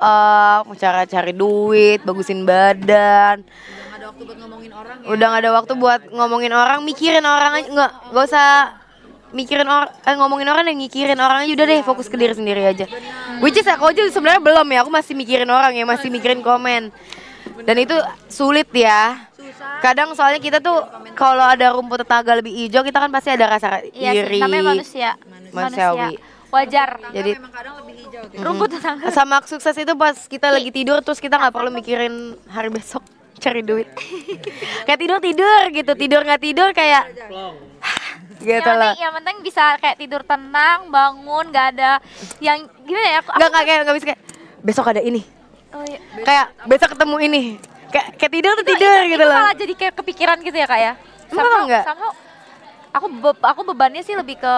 up, cara cari duit, bagusin badan. Udah gak ada waktu buat ngomongin orang ya. Udah gak ada waktu buat ngomongin orang, mikirin orang aja. Nggak usah mikirin ngomongin orang dan mikirin orang aja. Udah deh, fokus ke diri sendiri aja. Which is aku aja sebenarnya belum ya, aku masih mikirin orang ya, masih mikirin komen. Dan itu sulit ya. Kadang soalnya kita tuh kalau ada rumput tetangga lebih hijau, kita kan pasti ada rasa iri. Namanya manusiawi. Wajar. Jadi memang kadang lebih hijau tuh. Rumput tetangga. sama sukses itu pas kita lagi tidur terus kita nggak perlu mikirin hari besok cari duit. Kayak tidur gitu, tidur nggak tidur kayak gitu lah. Yang penting bisa kayak tidur tenang, bangun, nggak ada yang gimana ya? Nggak bisa kayak besok ada ini. Oh, iya. Kayak besok ketemu ini. Kayak tidur tuh tidur gitu loh. Malah jadi kayak kepikiran gitu ya kak ya? Emang enggak? Aku bebannya sih lebih ke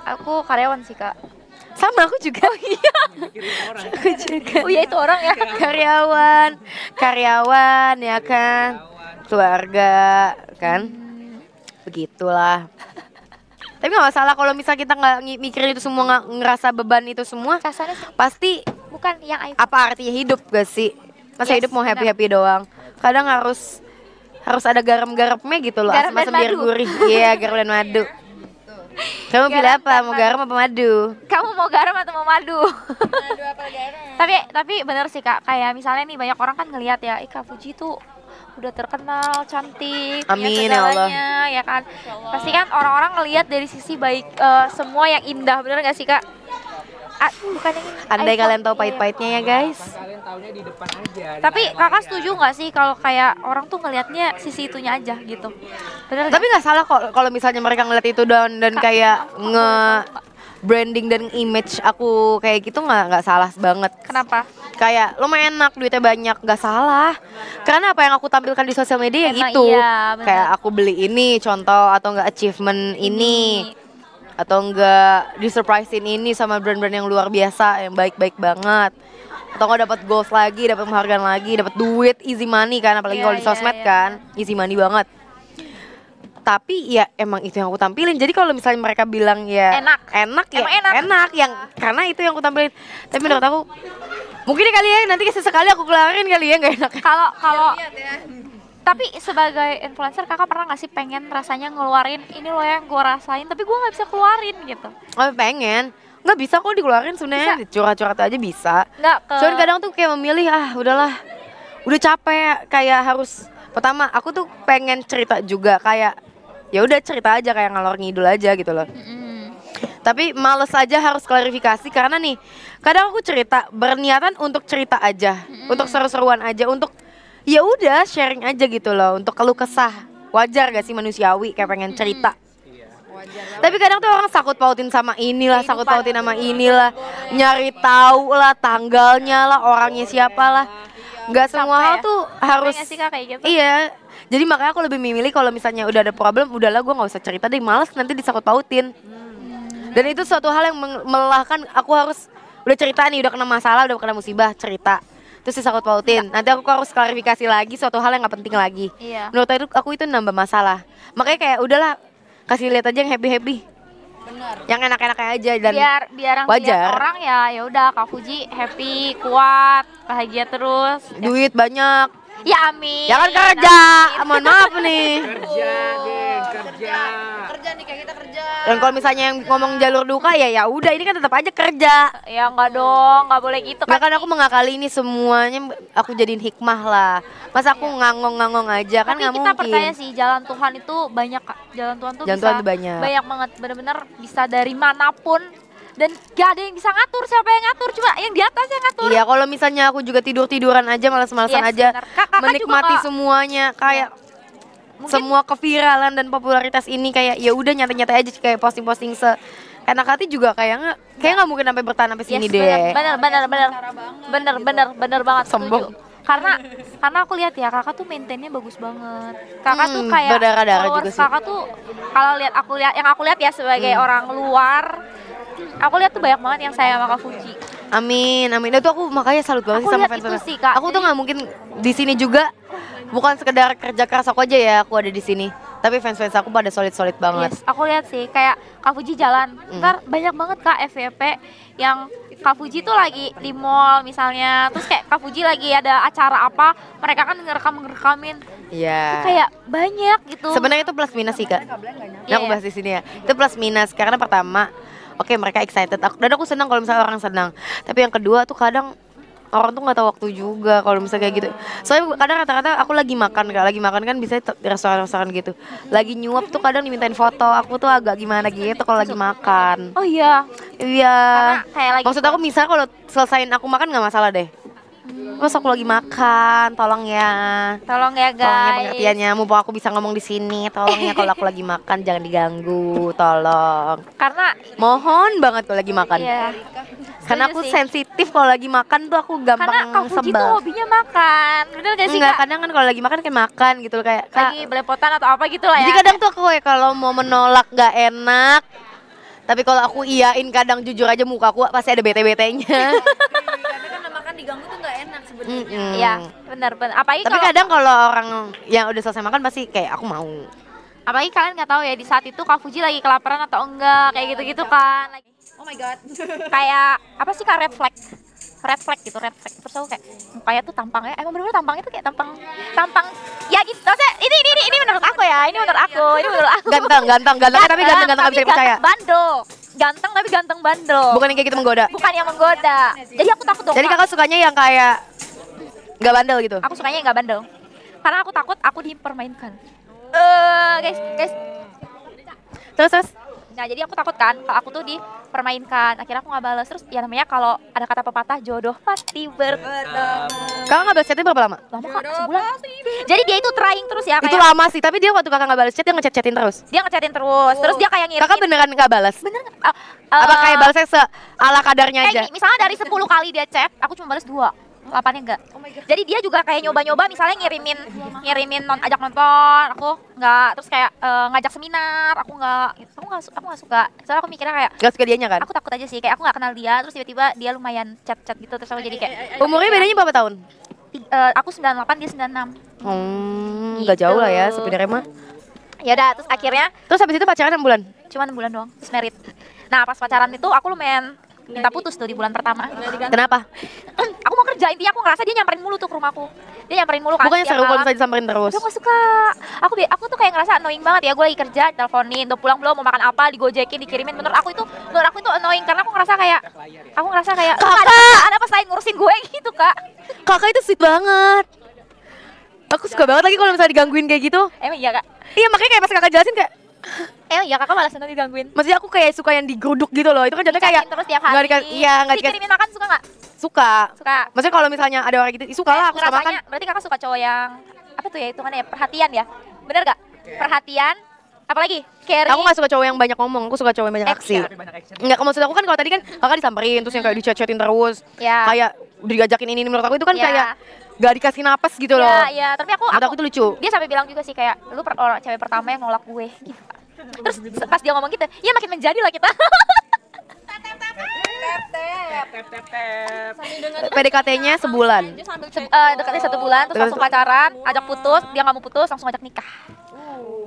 aku karyawan sih kak. Sama aku juga. Oh iya. Aku juga. Oh iya itu orang ya. Karyawan ya kan. Keluarga kan. Begitulah. Tapi nggak masalah kalau misal kita nggak mikirin itu semua, nggak ngerasa beban itu semua. Kasarnya sih Pasti bukan yang apa artinya hidup gak sih? Masa Yes, hidup mau benar. happy doang? Kadang harus ada garam-garamnya gitu loh, Garam dan asam-asam biar madu. gurih. Iya, garam dan madu. Kamu pilih Garam apa? dan Mau madu. garam apa madu? Kamu mau garam atau mau madu? Aduh apa garam. tapi bener sih kak, kayak misalnya nih banyak orang kan ngelihat ya, Kak Fuji tuh udah terkenal, cantik, Amin, punya ya Allah. segalanya, ya kan. Pasti kan orang-orang ngelihat dari sisi baik, semua yang indah, bener gak sih kak? Bukan yang ini, Andai iPhone. kalian tahu Iya. pahit-pahitnya ya guys. Kalian taunya di depan aja. di Tapi layar. kakak setuju nggak sih kalau kayak orang tuh ngelihatnya sisi itunya aja gitu? Bener Tapi nggak salah kok kalau misalnya mereka ngeliat itu dan kayak branding dan image aku kayak gitu nggak salah banget. Kenapa? Kayak lo mah enak, duitnya banyak, nggak salah. Karena apa yang aku tampilkan di sosial media ya Emang gitu. iya, bener. Kayak aku beli ini contoh atau enggak achievement ini atau enggak disurprisein ini sama brand-brand yang luar biasa yang baik-baik banget. Atau enggak dapat goals lagi, dapat penghargaan lagi, dapat duit, easy money kan, apalagi Iya, kalau di iya, sosmed iya. kan, easy money banget. Tapi ya emang itu yang aku tampilin. Jadi kalau misalnya mereka bilang ya Enak. ya Emang enak. yang karena itu yang aku tampilin. Tapi menurut aku mungkin kali ya nanti sesekali aku kelarin kali ya nggak enak. Kalau tapi sebagai influencer kakak pernah nggak sih pengen rasanya ngeluarin ini loh yang gue rasain tapi gue nggak bisa keluarin gitu? Oh pengen, nggak bisa kok dikeluarin sebenarnya, curhat-curhat aja bisa. Nggak ke Cuman kadang tuh kayak memilih udahlah, udah capek kayak harus. Pertama aku tuh pengen cerita juga kayak ya udah cerita aja kayak ngalor ngidul aja gitu loh. Tapi males aja harus klarifikasi karena nih kadang aku cerita berniatan untuk cerita aja, untuk seru-seruan aja, untuk ya udah sharing aja gitu loh, untuk keluh kesah. Wajar gak sih manusiawi kayak pengen cerita. Tapi kadang tuh orang sakut pautin sama inilah, sakut pautin sama inilah, nyari tahu lah tanggalnya lah, orangnya siapa lah. Nggak semua hal tuh harus. nggak sih kak kayak gitu? Iya. Jadi makanya aku lebih memilih kalau misalnya udah ada problem, udahlah gue nggak usah cerita deh, malas nanti disakut pautin. Dan itu suatu hal yang melelahkan. Aku harus udah cerita nih, udah kena masalah, udah kena musibah, cerita. Terus disakut pautin. Nanti aku harus klarifikasi lagi suatu hal yang nggak penting lagi. Iya. Menurut aku itu nambah masalah. Makanya kayak udahlah kasih lihat aja yang happy. Bener. Yang enak-enaknya aja dan biar yang wajar. lihat orang ya udah Kak Fuji happy, kuat, bahagia terus. duit banyak. Ya amin. Ya kan kerja. Mohon maaf nih. Kerja, geng, kerja. Kerja nih kayak kita kerja. Dan kalau misalnya yang ngomong jalur duka ya udah ini kan tetap aja kerja. Ya enggak dong, enggak boleh gitu Nggak kan. kan aku mengakali ini semuanya aku jadiin hikmah lah. Masa aku ngangong-ngangong aja kan Tapi nggak kita mungkin. percaya sih jalan Tuhan itu banyak kak. Jalan Tuhan tuh Jalan bisa Tuhan tuh banyak. banget, bener-bener bisa dari manapun dan gak ada yang bisa ngatur. Siapa yang ngatur, cuma yang di atas yang ngatur. Iya kalau misalnya aku juga tidur-tiduran aja malas-malasan Yes, aja. benar. Kakak Menikmati juga, Kak. semuanya kayak Mungkin- semua keviralan dan popularitas ini kayak ya udah nyantai-nyantai aja kayak posting-posting enak hati juga kayak nggak mungkin sampai bertahan sampai sini deh. bener banget Sombong. setuju. Karena aku lihat ya kakak tuh maintainnya bagus banget. Kakak tuh kayak berdarah-darah juga followers sih. kakak tuh kalau yang aku lihat ya sebagai orang luar, aku lihat tuh banyak banget yang sayang sama Kak Fuji. Amin. Itu aku makanya salut banget Aku sama lihat itu fans-fans. sih, Kak. Aku tuh Jadi- nggak mungkin di sini juga bukan sekedar kerja keras aku aja ya aku ada di sini. Tapi fans-fans aku pada solid-solid banget. Yes, aku lihat sih kayak Kak Fuji jalan. Ntar banyak banget Kak FYP yang Kak Fuji tuh lagi di mall misalnya. Terus kayak Kak Fuji lagi ada acara apa, mereka kan ngerekamin. Iya. Kayak banyak gitu. Sebenarnya itu plus minus sih, Kak. Yang aku Iya. bahas di sini ya. Itu plus minus karena pertama, oke mereka excited. Dan aku senang kalau misalnya orang senang. Tapi yang kedua tuh kadang orang tuh nggak tahu waktu juga kalau misalnya kayak gitu. Soalnya kadang kata-kata aku lagi makan kan bisa di restoran-restoran gitu. Lagi nyuap tuh kadang dimintain foto. Aku tuh agak gimana gitu kalau lagi makan. Oh iya. Iya. Karena kayak lagi Maksud aku misalnya kalau selesain aku makan nggak masalah deh. Pas aku lagi makan, tolong ya. tolong ya Tolong ya guys. pengertiannya, mumpung aku bisa ngomong di sini, tolong ya kalau aku lagi makan jangan diganggu, tolong. Karena Mohon banget kalau lagi makan. iya. Karena aku Setuju sih. sensitif kalau lagi makan tuh aku Karena gampang Kak Fuji tuh sebel. hobinya makan. Bener gak sih Enggak, Kak? kadang kan kalau lagi makan kayak makan gitu kayak Kak. Lagi belepotan atau apa gitu lah ya. Jadi kadang tuh aku kayak kalau mau menolak gak enak. Tapi kalau aku iyain kadang jujur aja muka aku pasti ada bete-betenya. Karena kan makan diganggu tuh nggak enak sebenarnya. Iya, bener. Apalagi Tapi kalau kadang kalau orang yang udah selesai makan pasti kayak aku mau. apalagi kalian nggak tahu ya di saat itu Kak Fuji lagi kelaparan atau enggak kayak gitu-gitu kan. Lagi Oh my god. kayak apa sih Kak red flag gitu red flag terus aku kayak mukanya tuh tampangnya emang bener-bener tampangnya tuh kayak tampang ya gitu maksudnya ini menurut aku ya ini menurut aku Ganteng tapi ganteng gak bisa dipercaya. ganteng tapi ganteng bandel Bukan yang kayak gitu menggoda. bukan yang menggoda jadi aku takut dong Jadi Kak. kakak sukanya yang kayak gak bandel gitu. Aku sukanya yang nggak bandel karena aku takut aku dipermainkan guys Terus nah jadi aku takut kan kalau aku tuh dipermainkan akhirnya aku nggak balas terus ya namanya kalau ada kata pepatah jodoh pasti bertemu kakak gak balas chatnya berapa lama? lama Kak sebulan jadi dia itu trying terus ya Itu kayak lama sih, tapi dia waktu kakak gak balas chat dia ngechat-chatin terus. dia ngechatin terus dia kayak ngirimin Kakak beneran gak balas? bener nggak? Apa kayak balasnya ala kadarnya kayak aja? gini, misalnya dari 10 kali dia chat aku cuma balas 2 8-nya enggak. Jadi dia juga kayak nyoba-nyoba misalnya ngirimin ajak nonton, aku enggak, terus kayak ngajak seminar, aku enggak suka. Soalnya aku mikirnya kayak Gak suka dianya kan? aku takut aja sih, kayak aku enggak kenal dia, terus tiba-tiba dia lumayan chat-chat gitu terus aku jadi kayak Umurnya bedanya berapa tahun? aku 98 dia 96. Gak jauh lah ya Gitu. sebenarnya mah. Ya udah, terus akhirnya Terus habis itu pacaran 6 bulan? cuma 6 bulan doang, terus merit. Nah, pas pacaran itu aku lumayan minta putus tuh di bulan pertama. Kenapa? Aku mau kerja, intinya aku ngerasa dia nyamperin mulu tuh ke rumahku. Dia nyamperin mulu kan. Bukannya setiap seru kalau malam. misalnya disamperin terus? Aku gak suka. Aku tuh kayak ngerasa annoying banget ya. Gue lagi kerja, teleponin, udah pulang belum, mau makan apa, digojekin, dikirimin. Menurut aku itu annoying karena aku ngerasa kayak lu gak ada kerjaan apa selain ngurusin gue gitu, Kak. Kakak itu sweet banget. Aku suka banget lagi kalau misalnya digangguin kayak gitu. Emang iya, Kak. Iya makanya kayak pas kakak jelasin kayak Emang iya, Kakak malah seneng digangguin. maksudnya aku kayak suka yang digeruduk gitu loh. Itu kan jatuhnya kayak Dikasihin terus tiap hari. nggak dikasih, iya nggak dikasih. Dikirimin makan suka gak? Suka. Suka. Maksudnya kalau misalnya ada orang gitu, suka lah aku suka makan. Ngerasanya, berarti Kakak suka cowok yang apa tuh ya hitungannya ya? Perhatian ya? Bener gak? Perhatian. Apalagi? Caring. Aku gak suka cowok yang banyak ngomong, aku suka cowok yang banyak aksi. Action. Enggak, maksud aku kan kalau tadi kan kakak disamperin terus yang kayak dicat-catin terus. Ya. Kayak udah diajakin ini menurut aku itu kan Ya. kayak gak dikasih napas gitu loh. Iya, iya, tapi aku Menurut aku itu lucu. dia sampai bilang juga sih kayak lu orang cewek pertama yang nolak gue gitu. Terus pas dia ngomong gitu, ya makin menjadi lah kita. PDKT-nya sebulan. Dekatnya 1 bulan, terus langsung pacaran, ajak putus, dia nggak mau putus, langsung ajak nikah.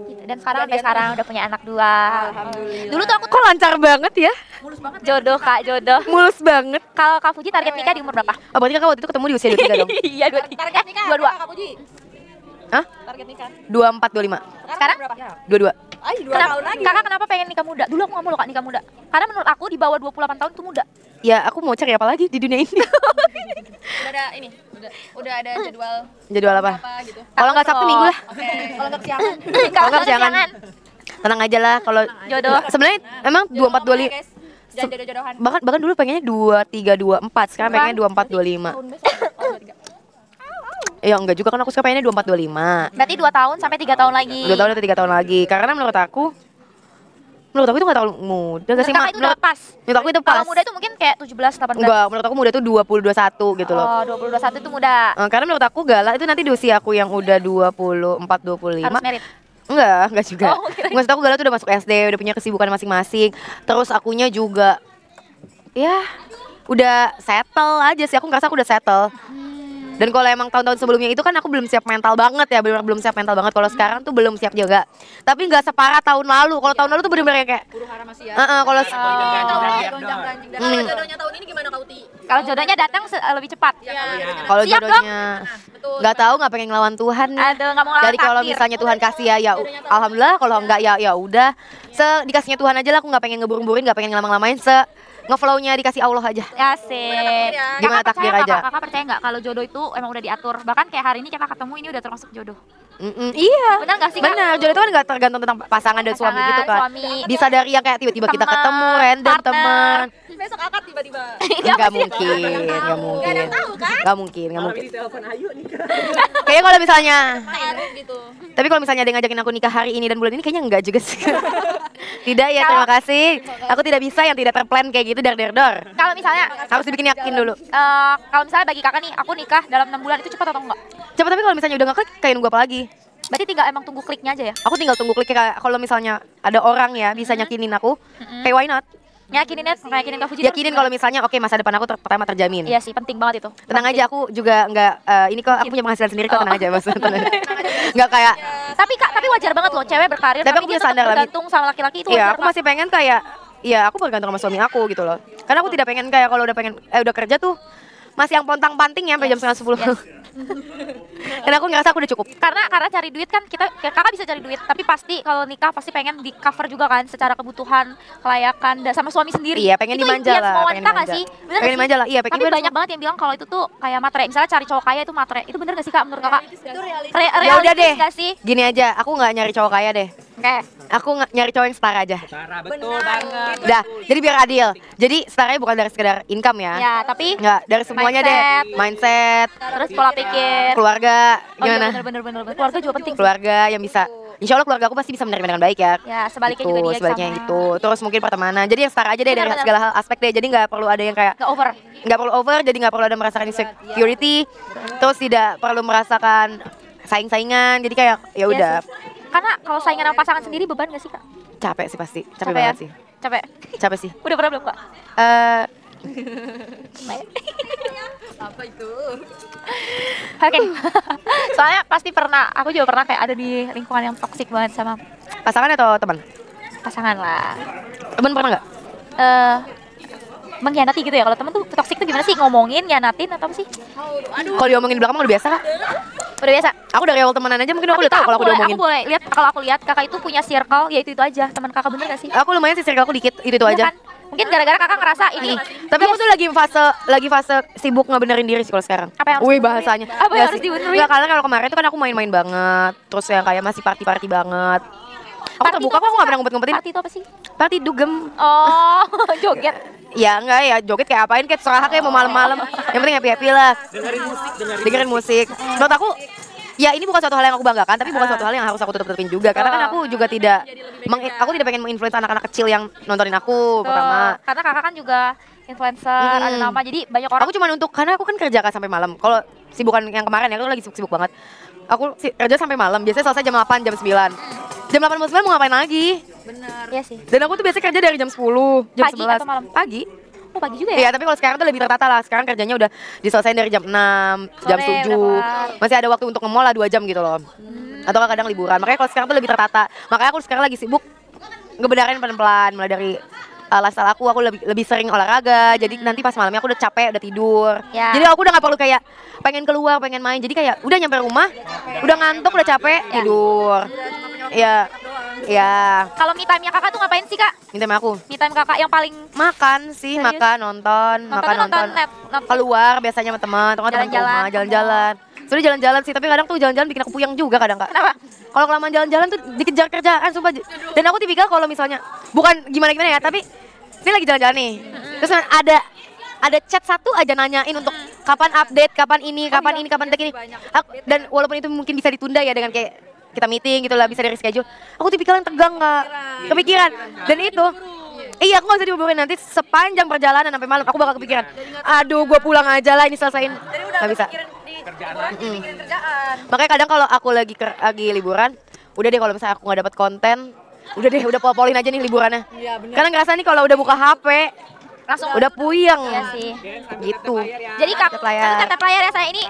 Gitu. Dan sekarang sampai sekarang udah punya anak 2. Dulu tuh aku Kok lancar banget ya? jodoh Kak, jodoh. Mulus banget. Kalau Kak Fuji target nikah di umur berapa? Oh berarti kakak waktu itu ketemu di usia 23 dong? Iya, 23. Target nikah 22. Kak Puji. Hah? Target nikah. 24, 25. Sekarang? berapa? 22. Ay, 2 Kenapa, tahun lagi. kakak kenapa pengen nikah muda? Dulu aku nggak mau loh Kak nikah muda. Karena menurut aku di bawah 28 tahun tuh muda. Ya aku mau cari apa lagi di dunia ini? Udah ada ini, udah ada jadwal Jadwal apa? apa gitu. Kalau nggak Sabtu Minggu lah. Oke, kalau nggak kesiangan. Kalau nggak jangan. Tenang aja lah kalau Jodoh. sebenarnya emang 24, 25. Guys. Jangan jodoh-jodohan. Bahkan dulu pengennya 23, 24. Sekarang pengennya 24, 25. Tahun besok. Oh, 23. Ya enggak juga kan aku sekarang pengennya 24, 25. Berarti 2 tahun sampai 3 tahun lagi. 2 tahun atau 3 tahun lagi. Karena menurut aku itu gak terlalu muda gak sih? Kakak itu udah pas. Menurut aku itu pas. Kalau muda itu mungkin kayak 17, 18. Enggak, menurut aku muda tuh 20, 21 gitu loh. Oh, 20, 21 itu muda. Karena menurut aku Gala itu nanti di usia aku yang udah 24, 25. Harus merit. Enggak juga. Oh, kirain. Maksud aku Gala tuh udah masuk SD, udah punya kesibukan masing-masing. Terus akunya juga ya udah settle aja sih. Aku ngerasa aku udah settle. Dan kalau emang tahun-tahun sebelumnya itu kan aku belum siap mental banget ya, benar belum siap mental banget. Kalau sekarang tuh belum siap juga. Tapi nggak separah tahun lalu. Kalau tahun lalu tuh benar-benar kayak Huru-hara masih ya. kalau Gonjang-ganjing. Dan kalau jodohnya tahun ini gimana Kak Uti? Kalau jodohnya datang lebih cepat. kalau Siap jodohnya Betul. nggak tahu, nggak pengen ngelawan Tuhan nih. Aduh, nggak mau ngelawan Jadi kalau takdir. misalnya Tuhan kasih ya alhamdulillah, kalau enggak ya udah. Dikasihnya Tuhan aja lah, aku nggak pengen ngeburu-buruin, nggak pengen ngelama-lamain, ngeflow-nya dikasih Allah aja. Asik. Gimana takdir aja? Kakak percaya nggak kalau jodoh itu emang udah diatur? Bahkan kayak hari ini kita ketemu ini udah termasuk jodoh. Iya. Benar nggak sih, Kak? Benar, jodoh itu kan nggak tergantung tentang pasangan dan suami Pasangan, gitu kan. suami. Bisa dari yang kayak tiba-tiba kita Teman, ketemu, random partner. teman. Besok akad tiba-tiba. Nggak mungkin, nggak mungkin. Nggak ada yang tahu kan? Nggak mungkin, nggak Kalau mungkin. ini telepon Ayu nih. Kayaknya kalau misalnya, Taruh gitu. tapi kalau misalnya ada yang ngajakin aku nikah hari ini dan bulan ini, kayaknya enggak juga sih. Tidak ya, terima kasih. Aku tidak bisa yang tidak terplan kayak gitu, dar. Kalau misalnya Harus dibikin yakin dulu. kalau misalnya bagi kakak nih, aku nikah dalam 6 bulan itu cepat atau enggak? Coba, tapi kalau misalnya udah nggak klik, kayak nunggu apa lagi? Berarti tinggal emang tunggu kliknya aja ya? Aku tinggal tunggu klik, kayak kalau misalnya ada orang ya bisa nyakinin aku, kayak why not? Yakinin Kak Fuji. Yakinin kalau misalnya oke, masa depan aku pertama terjamin. Iya sih, penting banget itu. Tenang aja, aku juga nggak ini kok, aku punya penghasilan sendiri kok, tenang aja maksudnya. Nggak kayak, Tapi Kak, tapi wajar banget loh cewek berkarir Tapi tapi, aku dia punya tetap standar lah, bergantung sama laki-laki itu ya wajar, aku Kak. masih pengen kayak, ya aku bergantung sama suami aku gitu loh. Karena aku tidak pengen kayak kalau udah pengen udah kerja tuh masih yang pontang-panting ya sampai jam setengah 10. Karena aku ngerasa aku udah cukup. Karena cari duit kan kakak bisa cari duit, tapi pasti kalau nikah pasti pengen di cover juga kan secara kebutuhan, kelayakan sama suami sendiri. Iya, pengen itu dimanja impian lah, semua pengen wanita nggak dimanja. sih? Bener Pengen nggak dimanja sih? lah, iya, pengen Tapi dimanja banyak banget yang bilang kalau itu tuh kayak matre. Misalnya cari cowok kaya itu matre. Itu bener nggak sih Kak menurut kakak? Itu realistis. Ya udah deh. Nggak sih? Gini aja, aku nggak nyari cowok kaya deh. Oke. Aku nyari cowok yang setara aja. Sarah, betul banget. Udah, jadi biar adil. Jadi setaranya bukan dari sekedar income ya. Ya, tapi Nggak, dari semuanya deh. Mindset, terus pola pikir. keluarga, Oh iya, gimana? bener. Keluarga juga penting. Keluarga yang bisa, insya Allah keluarga aku pasti bisa menerima dengan baik ya. Ya, sebaliknya Gitu, juga dia sebaliknya sama. gitu. Terus mungkin pertemanan. Jadi yang setara aja deh dari Benar-benar. segala hal aspek deh. Jadi nggak perlu ada yang kayak Nggak over. nggak perlu over, jadi nggak perlu ada merasakan insecurity. Terus tidak perlu merasakan saing-saingan. Jadi kayak ya udah, Karena kalau saingan sama pasangan sendiri beban gak sih Kak? capek sih pasti, capek Capek banget ya? sih, Capek. capek sih. Udah pernah belum Kak? Eh, Apa itu? Oke. Soalnya pasti pernah, aku juga pernah kayak ada di lingkungan yang toksik banget sama pasangan atau teman? pasangan lah. Teman pernah nggak? Mengkhianati gitu ya. Kalau temen tuh toksik tuh gimana sih? Ngomongin, ngianatin atau apa sih? Kalau diomongin di belakang mah udah biasa Kak. Udah biasa. Aku dari awal temenan aja mungkin aku udah Kak, tahu kalau aku diomongin. aku boleh lihat, kalau aku lihat kakak itu punya circle ya itu aja. Teman kakak bener gak sih? Aku lumayan sih, circle aku dikit, itu Iya aja. kan? Mungkin gara-gara kakak ngerasa ini. Tapi aku tuh lagi fase sibuk ngebenerin diri sih kalau sekarang. Apa yang harus Wih, dibenerin? bahasanya. Apa yang Nggak harus sih. dibenerin? Nggak, karena kalau kemarin tuh kan aku main-main banget. Terus yang kayak masih party-party banget. Aku Party terbuka itu kok, apa aku sih, nggak pernah Kak? ngumpet-ngumpetin. Party itu apa sih? Party dugem. Oh, joget. Ya enggak ya, joget kayak apain, kayak serah kayak mau malam-malam. Yang penting happy-happy lah. Dengerin musik. Menurut aku, ya ini bukan suatu hal yang aku banggakan, tapi bukan suatu hal yang harus aku tutup-tutupin juga. Karena kan aku juga aku tidak pengen menginfluence anak-anak kecil yang nontonin aku, pertama. Karena kakak kan juga influencer, ada nama, jadi banyak orang. Aku cuma karena aku kan kerja kan sampai malam. Kalau sibukan yang kemarin ya, aku lagi sibuk banget. Aku kerja sampai malam, biasanya selesai jam 8, jam 9. Jam 8 mau 9 mau ngapain lagi? Benar. Iya sih. Dan aku tuh biasanya kerja dari jam 10, jam Pagi 11. atau malam? Pagi. Oh, pagi juga ya? Iya, tapi kalau sekarang tuh lebih tertata lah. Sekarang kerjanya udah diselesain dari jam 6, jam Sore, 7. udah kelar. Masih ada waktu untuk nge-mall lah 2 jam gitu loh. Atau kadang liburan. Makanya kalau sekarang tuh lebih tertata. Makanya aku sekarang lagi sibuk ngebenerin pelan-pelan, mulai dari lifestyle aku lebih sering olahraga. Jadi nanti pas malamnya aku udah capek, udah tidur. Ya. Jadi aku udah gak perlu kayak pengen keluar, pengen main. Jadi kayak udah nyampe rumah, udah ngantuk, udah capek, tidur. Iya. Ya, Kalau me time-nya kakak tuh ngapain sih kak? minta sama aku. Me time kakak yang paling Makan sih, Serius? makan, nonton, nonton net, keluar biasanya sama teman, atau nggak teman Jalan-jalan, rumah, jalan-jalan. Sudah jalan-jalan sih, tapi kadang tuh jalan-jalan bikin aku puyeng juga kadang Kak. Kenapa? Kalau kelamaan jalan-jalan tuh dikejar kerjaan sumpah. Dan aku tipikal kalau misalnya bukan gimana-gimana ya, tapi ini lagi jalan-jalan nih. Terus ada chat satu aja nanyain untuk kapan update, kapan ini, kapan ini, kapan ini. Dan walaupun itu mungkin bisa ditunda ya dengan kayak kita meeting gitu lah, bisa dari schedule. Aku tipikal yang tegang Kak, kepikiran. Dan itu iya, aku gak bisa dibuburin nanti sepanjang perjalanan sampai malam aku bakal kepikiran. Aduh, gue pulang aja lah ini selesaiin. Gak bisa. Makanya kadang kalau aku lagi liburan, udah deh kalau misalnya aku nggak dapat konten, udah deh udah pol-polin aja nih liburannya. Karena ngerasa nih kalau udah buka HP Langsung udah puyeng. Iya sih. Gitu. Jadi kak, Tetep layar. tetap layar ya saya ini